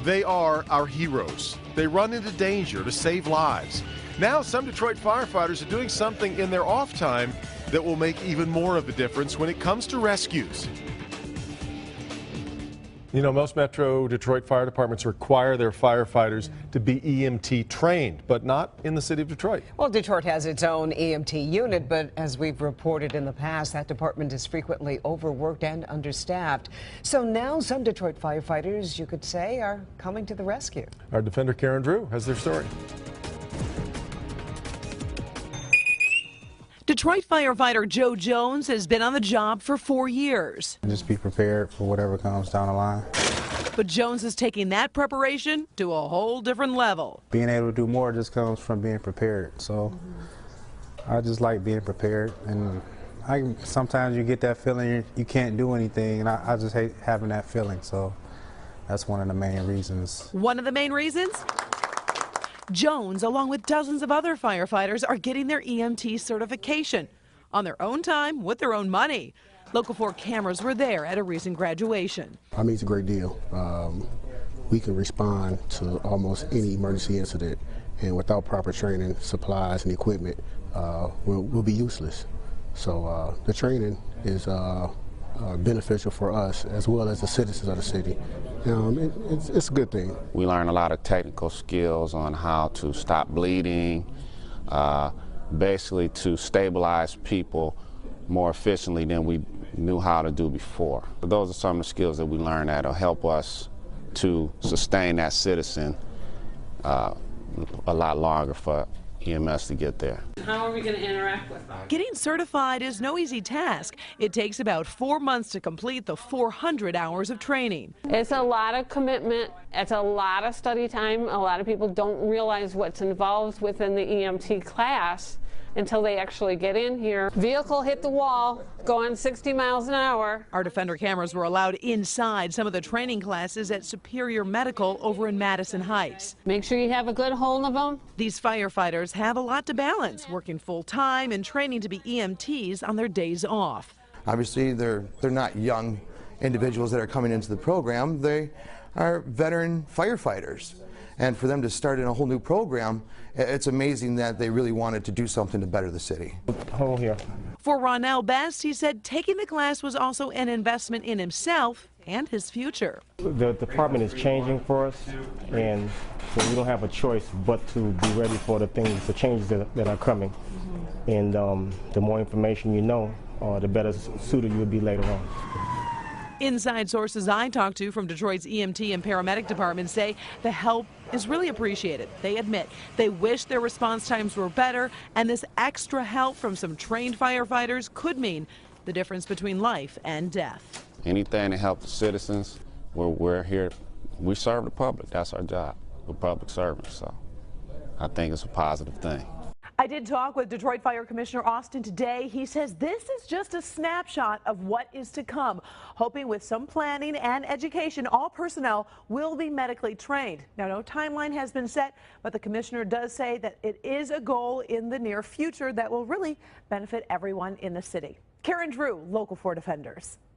They are our heroes. They run into danger to save lives. Now some Detroit firefighters are doing something in their off time that will make even more of a difference when it comes to rescues. You know, most Metro Detroit fire departments require their firefighters to be EMT trained, but not in the city of Detroit. Well, Detroit has its own EMT unit, but as we've reported in the past, that department is frequently overworked and understaffed. So now some Detroit firefighters, you could say, are coming to the rescue. Our Defender Karen Drew has their story. Detroit firefighter Joe Jones has been on the job for 4 years. Just be prepared for whatever comes down the line. But Jones is taking that preparation to a whole different level. Being able to do more just comes from being prepared. So I just like being prepared. And sometimes you get that feeling you can't do anything, and I just hate having that feeling. So that's one of the main reasons. One of the main reasons? Jones, along with dozens of other firefighters, are getting their EMT certification on their own time with their own money. Local 4 cameras were there at a recent graduation. I mean, it's a great deal. We can respond to almost any emergency incident, and without proper training, supplies, and equipment, we'll be useless. So the training is beneficial for us as well as the citizens of the city. It's a good thing. We learn a lot of technical skills on how to stop bleeding, basically to stabilize people more efficiently than we knew how to do before. Those are some of the skills that we learn that'll help us to sustain that citizen a lot longer for EMS to get there. How are we going to interact with them? Getting certified is no easy task. It takes about 4 months to complete the 400 hours of training. It's a lot of commitment. It's a lot of study time. A lot of people don't realize what's involved within the EMT class until they actually get in here. Vehicle hit the wall, going 60 miles an hour. Our Defender cameras were allowed inside some of the training classes at Superior Medical over in Madison Heights. Make sure you have a good hold of them. These firefighters have a lot to balance, working full-time and training to be EMTs on their days off. Obviously, they're not young individuals that are coming into the program. They are veteran firefighters. And for them to start in a whole new program, it's amazing that they really wanted to do something to better the city. Hold here. For Ronell Best, he said taking the class was also an investment in himself and his future. The department is changing for us, and so we don't have a choice but to be ready for the changes that are coming. And the more information you know, the better suited you will be later on. Inside sources I talked to from Detroit's EMT and paramedic departments say the help is really appreciated. They admit they wish their response times were better, and this extra help from some trained firefighters could mean the difference between life and death. Anything to help the citizens, we're here. We serve the public. That's our job. We're public servants, so I think it's a positive thing. I did talk with Detroit Fire Commissioner Austin today. He says this is just a snapshot of what is to come, hoping with some planning and education, all personnel will be medically trained. Now, no timeline has been set, but the commissioner does say that it is a goal in the near future that will really benefit everyone in the city. Karen Drew, Local 4 Defenders.